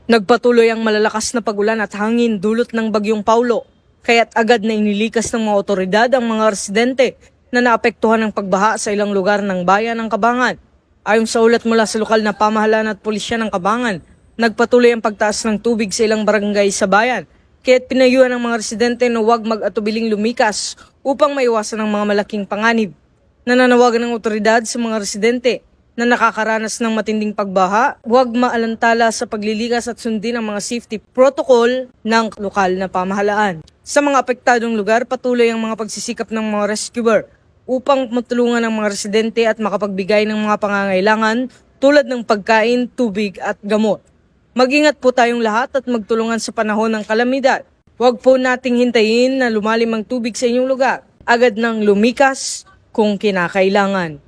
Nagpatuloy ang malalakas na pagulan at hangin dulot ng bagyong Paulo, kaya't agad na inilikas ng mga otoridad ang mga residente na naapektuhan ng pagbaha sa ilang lugar ng bayan ng Cabangan. Ayon sa ulat mula sa lokal na pamahalaan at pulisya ng Cabangan, nagpatuloy ang pagtaas ng tubig sa ilang barangay sa bayan, kaya't pinayuhan ng mga residente na huwag mag-atubiling lumikas upang maiwasan ang mga malaking panganib. Nananawagan ng otoridad sa mga residente na nakakaranas ng matinding pagbaha, huwag maalantala sa paglilikas at sundin ang mga safety protocol ng lokal na pamahalaan. Sa mga apektadong lugar, patuloy ang mga pagsisikap ng mga rescuer upang matulungan ang mga residente at makapagbigay ng mga pangangailangan tulad ng pagkain, tubig at gamot. Mag-ingat po tayong lahat at magtulungan sa panahon ng kalamidad. Huwag po nating hintayin na lumalim ang tubig sa inyong lugar. Agad nang lumikas kung kinakailangan.